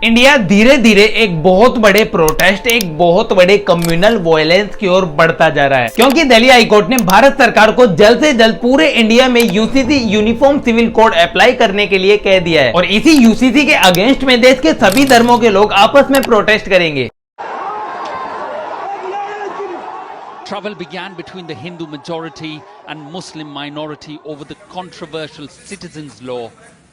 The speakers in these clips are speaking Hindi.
इंडिया धीरे धीरे एक बहुत बड़े प्रोटेस्ट, एक बहुत बड़े कम्युनल वायलेंस की ओर बढ़ता जा रहा है, क्योंकि दिल्ली हाईकोर्ट ने भारत सरकार को जल्द से जल्द पूरे इंडिया में UCC uniform civil code apply करने के लिए कह दिया है और इसी यूसीसी के अगेंस्ट में देश के सभी धर्मों के लोग आपस में प्रोटेस्ट करेंगे। Trouble began between the Hindu majority and Muslim minority over the controversial citizens law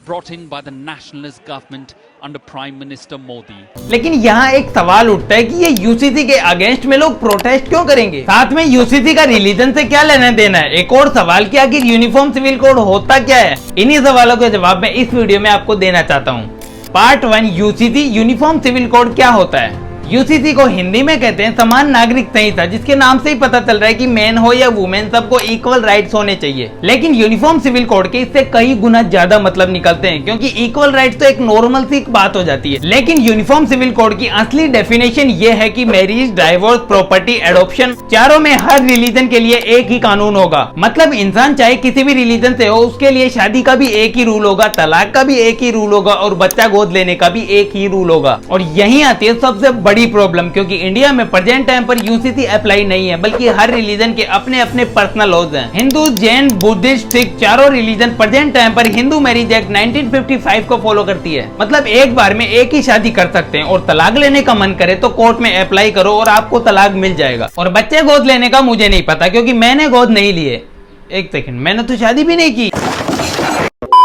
brought in by the nationalist government under Prime Minister Modi. लेकिन यहाँ एक सवाल उठता है कि ये यूसीसी के अगेंस्ट में लोग प्रोटेस्ट क्यों करेंगे, साथ में यूसीसी का रिलीजन से क्या लेना देना है। एक और सवाल कि आखिर यूनिफॉर्म सिविल कोड होता क्या है, इन्हीं सवालों के जवाब मैं इस वीडियो में आपको देना चाहता हूँ। Part 1, UCC uniform civil code क्या होता है। यूसीसी को हिंदी में कहते हैं समान नागरिक संहिता, जिसके नाम से ही पता चल रहा है कि मैन हो या वुमेन सबको इक्वल राइट्स होने चाहिए। लेकिन यूनिफॉर्म सिविल कोड के इससे कई गुना ज्यादा मतलब निकलते हैं, क्योंकि इक्वल राइट्स तो एक नॉर्मल सी बात हो जाती है। लेकिन यूनिफॉर्म सिविल कोड की असली डेफिनेशन ये है कि मैरिज, डाइवोर्स, प्रॉपर्टी, एडॉप्शन, चारों में हर रिलीजन के लिए एक ही कानून होगा। मतलब इंसान चाहे किसी भी रिलीजन से हो, उसके लिए शादी का भी एक ही रूल होगा, तलाक का भी एक ही रूल होगा और बच्चा गोद लेने का भी एक ही रूल होगा। और यही आती है सबसे बड़ी प्रॉब्लम, क्योंकि इंडिया में प्रेजेंट टाइम पर यूसीसी अप्लाई नहीं है, बल्कि हर रिलीजन के अपने अपने पर्सनल लॉज हैं। हिंदू, जैन, बुद्धिस्ट, सिख चारों रिलीजन प्रेजेंट टाइम पर हिंदू मैरिज एक्ट 1955 को फॉलो करती है। मतलब एक बार में एक ही शादी कर सकते हैं और तलाक लेने का मन करे तो कोर्ट में अप्लाई करो और आपको तलाक मिल जाएगा। और बच्चे गोद लेने का मुझे नहीं पता, क्योंकि मैंने गोद नहीं लिए। एक सेकंड, मैंने तो शादी भी नहीं की।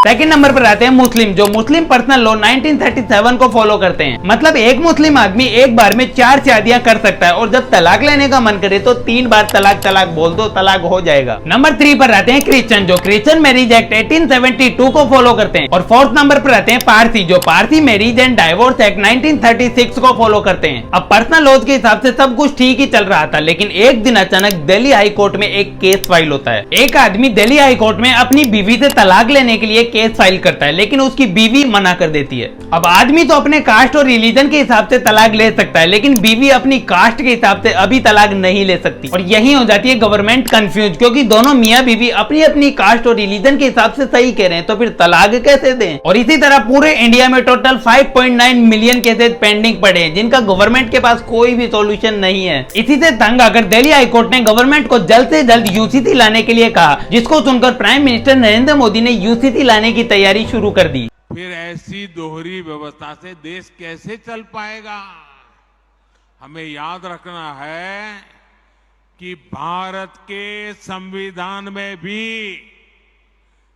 सेकंड नंबर पर आते हैं मुस्लिम, जो मुस्लिम पर्सनल लॉ 1937 को फॉलो करते हैं। मतलब एक मुस्लिम आदमी एक बार में 4 शादियां कर सकता है और जब तलाक लेने का मन करे तो 3 बार तलाक तलाक बोल दो, तलाक हो जाएगा। नंबर 3 पर आते हैं क्रिश्चियन, जो क्रिश्चियन मैरिज एक्ट 1872 को फॉलो करते हैं। और 4th नंबर पर आते हैं पारसी, जो Parsi marriage and divorce act 1936 को फॉलो करते हैं। अब पर्सनल लॉज के हिसाब से सब कुछ ठीक ही चल रहा था, लेकिन एक दिन अचानक दिल्ली हाई कोर्ट में एक केस फाइल होता है। एक आदमी दिल्ली हाई कोर्ट में अपनी बीवी से तलाक लेने के लिए केस फाइल करता है, लेकिन उसकी बीवी मना कर देती है। अब आदमी तो अपने कास्ट और रिलीजन के हिसाब से तलाक ले सकता है, लेकिन बीवी अपनी कास्ट के हिसाब से अभी तलाक नहीं ले सकती। और यही हो जाती है गवर्नमेंट कंफ्यूज, क्योंकि दोनों मियां बीवी अपनी अपनी कास्ट और रिलीजन के हिसाब से सही कह रहे हैं, तो फिर तलाक कैसे दें। और इसी तरह पूरे इंडिया में टोटल 5.9 मिलियन केसेस पेंडिंग पड़े हैं, जिनका गवर्नमेंट के पास कोई भी सोल्यूशन नहीं है। इसी से तंग आकर दिल्ली हाईकोर्ट ने गवर्नमेंट को जल्द से जल्द यूसीसी लाने के लिए कहा, जिसको सुनकर प्राइम मिनिस्टर नरेंद्र मोदी ने यूसीसी लाने की तैयारी शुरू कर दी। फिर ऐसी दोहरी व्यवस्था से देश कैसे चल पाएगा। हमें याद रखना है कि भारत के संविधान में भी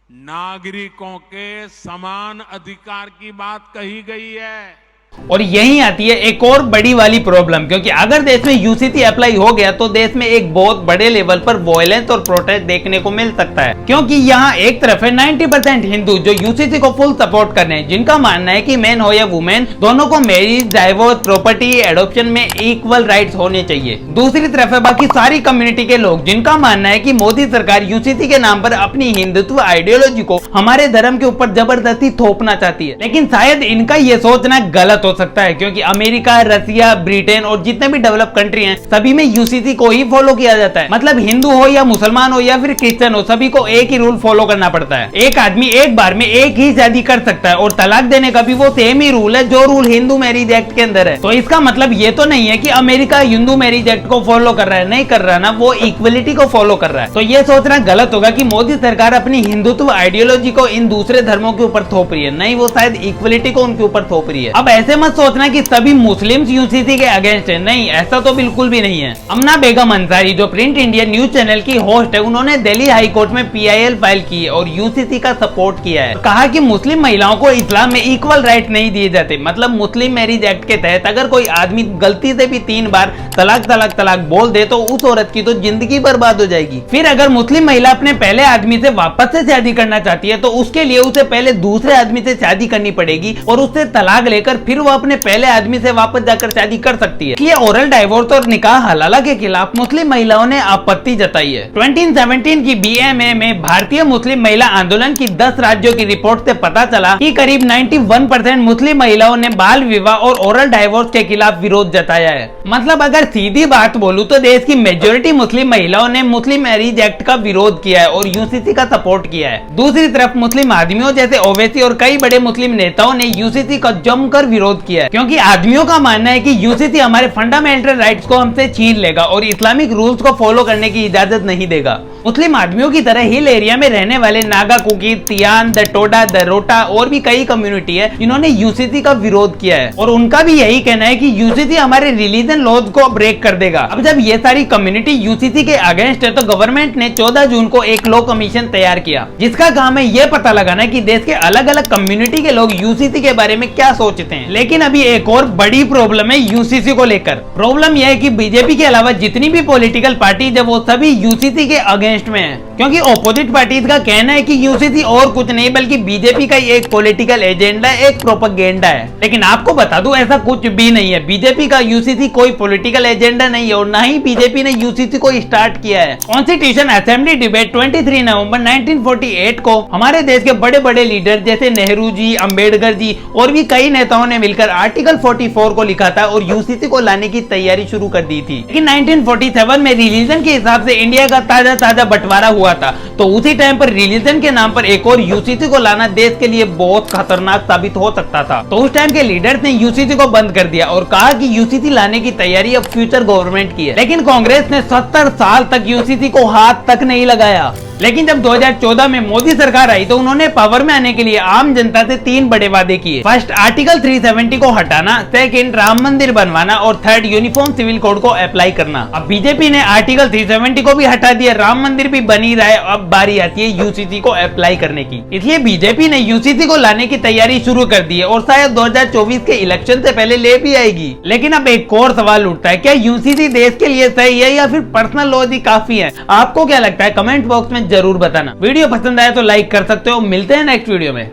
नागरिकों के समान अधिकार की बात कही गई है। और यही आती है एक और बड़ी वाली प्रॉब्लम, क्योंकि अगर देश में यूसीसी अप्लाई हो गया तो देश में एक बहुत बड़े लेवल पर वायलेंस और प्रोटेस्ट देखने को मिल सकता है। क्योंकि यहाँ एक तरफ है 90% हिंदू जो यूसीसी को फुल सपोर्ट कर रहे हैं, जिनका मानना है कि मैन हो या वुमेन दोनों को मैरिज, डाइवोर्स, प्रॉपर्टी, एडॉप्शन में इक्वल राइट्स होने चाहिए। दूसरी तरफ है बाकी सारी कम्युनिटी के लोग, जिनका मानना है कि मोदी सरकार यूसीसी के नाम पर अपनी हिंदुत्व आइडियोलॉजी को हमारे धर्म के ऊपर जबरदस्ती थोपना चाहती है। लेकिन शायद इनका ये सोचना गलत हो सकता है, क्योंकि अमेरिका, रसिया, ब्रिटेन और जितने भी डेवलप कंट्री हैं, सभी में यूसीसी को ही फॉलो किया जाता है। मतलब हिंदू हो या मुसलमान हो या फिर क्रिश्चियन हो, सभी को एक ही रूल फॉलो करना पड़ता है। एक आदमी एक बार में एक ही शादी कर सकता है और तलाक देने का भी वो सेम ही रूल है जो रूल हिंदू मैरिज एक्ट के अंदर है। तो इसका मतलब ये तो नहीं है कि अमेरिका हिंदू मैरिज एक्ट को फॉलो कर रहा है, नहीं कर रहा ना, वो इक्वलिटी को फॉलो कर रहा है। तो ये सोचना गलत होगा कि मोदी सरकार अपनी हिंदुत्व आइडियोलॉजी को इन दूसरे धर्मों के ऊपर थोप रही है। नहीं, वो शायद इक्वलिटी को उनके ऊपर थोप रही है। अब ऐसे मत सोचना कि सभी मुस्लिम्स यूसीसी के अगेंस्ट है, नहीं, ऐसा तो बिल्कुल भी नहीं है। अमना बेगम अंसारी, जो प्रिंट इंडिया न्यूज चैनल की होस्ट है, उन्होंने दिल्ली हाई कोर्ट में PIL फाइल की है और यूसीसी का सपोर्ट किया है। कहा कि मुस्लिम महिलाओं को इस्लाम में इक्वल राइट नहीं दिए जाते। मतलब मुस्लिम मैरिज एक्ट के तहत अगर कोई आदमी गलती से भी 3 बार तलाक तलाक तलाक बोल दे तो उस औरत की तो जिंदगी बर्बाद हो जाएगी। फिर अगर मुस्लिम महिला अपने पहले आदमी से वापस से शादी करना चाहती है तो उसके लिए उसे पहले दूसरे आदमी से शादी करनी पड़ेगी और उससे तलाक लेकर फिर वो अपने पहले आदमी से वापस जाकर शादी कर सकती है। इसलिए ओरल डाइवोर्स और निकाह हलाला के खिलाफ मुस्लिम महिलाओं ने आपत्ति जताई है। 2017 की BMA में भारतीय मुस्लिम महिला आंदोलन की 10 राज्यों की रिपोर्ट से पता चला कि करीब 91% मुस्लिम महिलाओं ने बाल विवाह और ओरल डाइवोर्स के खिलाफ विरोध जताया है। मतलब अगर सीधी बात बोलूं तो देश की मेजोरिटी मुस्लिम महिलाओं ने मुस्लिम मैरिज एक्ट का विरोध किया है और यूसीसी का सपोर्ट किया है। दूसरी तरफ मुस्लिम आदमियों जैसे ओवैसी और कई बड़े मुस्लिम नेताओं ने यूसीसी का जमकर विरोध विरोध किया है, क्योंकि आदमियों का मानना है कि यूसीसी हमारे फंडामेंटल राइट्स को हमसे छीन लेगा और इस्लामिक रूल्स को फॉलो करने की इजाजत नहीं देगा। मुस्लिम आदमियों की तरह हिल एरिया में रहने वाले नागा, कुकी, तियान, द टोडा, द रोटा और भी कई कम्युनिटी है जिन्होंने यूसीसी का विरोध किया है और उनका भी यही कहना है कि यूसीसी हमारे रिलीजन लॉज को ब्रेक कर देगा। अब जब ये सारी कम्युनिटी यूसीसी के अगेंस्ट है तो गवर्नमेंट ने 14 जून को एक लॉ कमीशन तैयार किया जिसका काम है ये पता लगाना कि देश के अलग अलग कम्युनिटी के लोग यूसीसी के बारे में क्या सोचते हैं। लेकिन अभी एक और बड़ी प्रॉब्लम है यूसीसी को लेकर। प्रॉब्लम यह है कि बीजेपी के अलावा जितनी भी पॉलिटिकल पार्टी है वो सभी यूसीसी के अगेंस्ट में है, क्योंकि ऑपोजिट पार्टीज का कहना है कि यूसीसी और कुछ नहीं बल्कि बीजेपी का ही एक पॉलिटिकल एजेंडा, एक प्रोपेगेंडा है। लेकिन आपको बता दूं ऐसा कुछ भी नहीं है। बीजेपी का यूसीसी कोई पॉलिटिकल एजेंडा नहीं है और ना ही बीजेपी ने यूसीसी को स्टार्ट किया है। कॉन्स्टिट्यूशन असेंबली डिबेट 23 नवंबर 1948 को हमारे देश के बड़े बड़े लीडर जैसे नेहरू जी, अंबेडकर जी और भी कई नेताओं ने मिलकर आर्टिकल 44 को लिखा था और यूसीसी को लाने की तैयारी शुरू कर दी थी। लेकिन 1947 में रिलीजन के हिसाब से इंडिया का ताजा बंटवारा हुआ था, तो उसी टाइम पर रिलीजन के नाम पर एक और यूसीसी को लाना देश के लिए बहुत खतरनाक साबित हो सकता था। तो उस टाइम के लीडर्स ने यूसीसी को बंद कर दिया और कहा कि यूसीसी लाने की तैयारी अब फ्यूचर गवर्नमेंट की है। लेकिन कांग्रेस ने 70 साल तक यूसीसी को हाथ तक नहीं लगाया। लेकिन जब 2014 में मोदी सरकार आई तो उन्होंने पावर में आने के लिए आम जनता से 3 बड़े वादे किए। फर्स्ट, आर्टिकल 370 को हटाना, सेकंड, राम मंदिर बनवाना और थर्ड, यूनिफॉर्म सिविल कोड को अप्लाई करना। अब बीजेपी ने आर्टिकल 370 को भी हटा दिया, राम मंदिर भी बन ही रहा है, अब बारी आती है यूसीसी को अप्लाई करने की। इसलिए बीजेपी ने यूसीसी को लाने की तैयारी शुरू कर दी है और शायद 2024 के इलेक्शन से पहले ले भी आएगी। लेकिन अब एक और सवाल उठता है, क्या यूसीसी देश के लिए सही है या फिर पर्सनल लॉज ही काफी है? आपको क्या लगता है? कमेंट बॉक्स में जरूर बताना। वीडियो पसंद आया तो लाइक कर सकते हो। मिलते हैं नेक्स्ट वीडियो में।